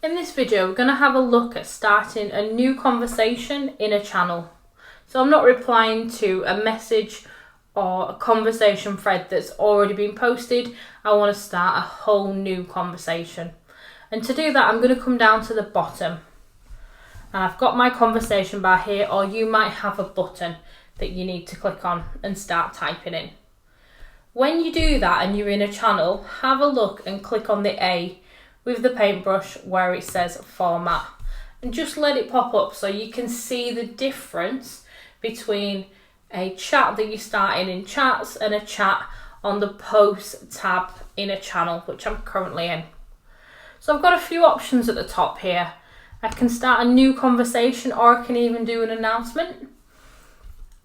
In this video, we're going to have a look at starting a new conversation in a channel. So I'm not replying to a message or a conversation thread that's already been posted. I want to start a whole new conversation. And to do that, I'm going to come down to the bottom. And I've got my conversation bar here, or you might have a button that you need to click on and start typing in. When you do that and you're in a channel, have a look and click on the A with the paintbrush where it says format, and just let it pop up so you can see the difference between a chat that you're starting in chats and a chat on the post tab in a channel, which I'm currently in. So I've got a few options at the top here. I can start a new conversation, or I can even do an announcement.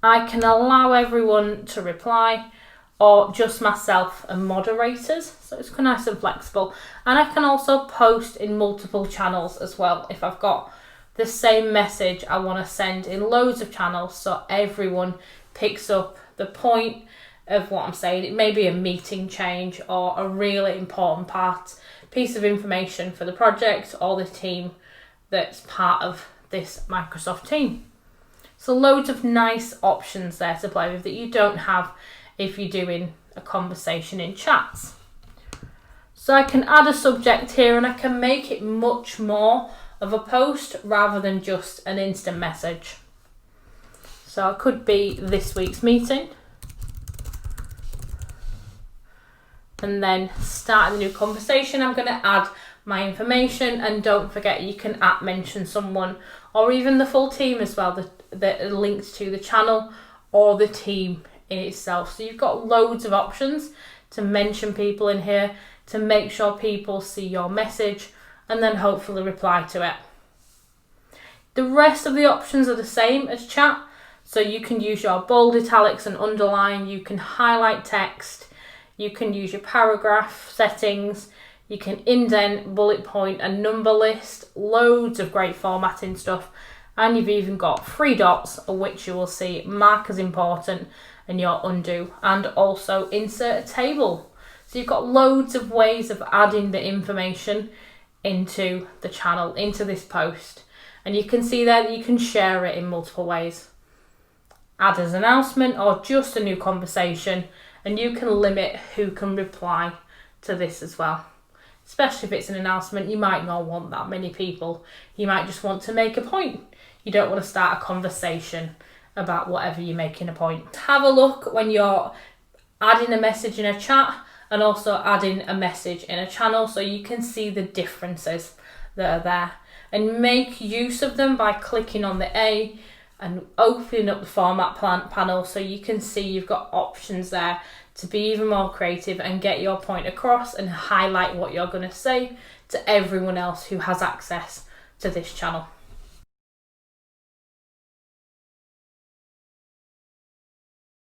I can allow everyone to reply, or just myself and moderators, so it's nice and flexible. And I can also post in multiple channels as well if I've got the same message I want to send in loads of channels so everyone picks up the point of what I'm saying. It may be a meeting change or a really important piece of information for the project or the team that's part of this Microsoft team. So loads of nice options there to play with that you don't have if you're doing a conversation in chats. So I can add a subject here, and I can make it much more of a post rather than just an instant message. So it could be this week's meeting, and then starting a new conversation. I'm going to add my information, and don't forget you can mention someone or even the full team as well that are linked to the channel or the team in itself. So you've got loads of options to mention people in here to make sure people see your message and then hopefully reply to it. The rest of the options are the same as chat, so you can use your bold, italics and underline, you can highlight text, you can use your paragraph settings, you can indent, bullet point and number list, loads of great formatting stuff, and you've even got 3 dots which you will see mark as important and your undo, and also insert a table. So you've got loads of ways of adding the information into the channel, into this post, and you can see there that you can share it in multiple ways. Add as an announcement or just a new conversation, and you can limit who can reply to this as well. Especially if it's an announcement, you might not want that many people. You might just want to make a point. You don't want to start a conversation about whatever you're making a point. Have a look when you're adding a message in a chat and also adding a message in a channel so you can see the differences that are there, and make use of them by clicking on the A and opening up the format panel so you can see you've got options there to be even more creative and get your point across and highlight what you're going to say to everyone else who has access to this channel.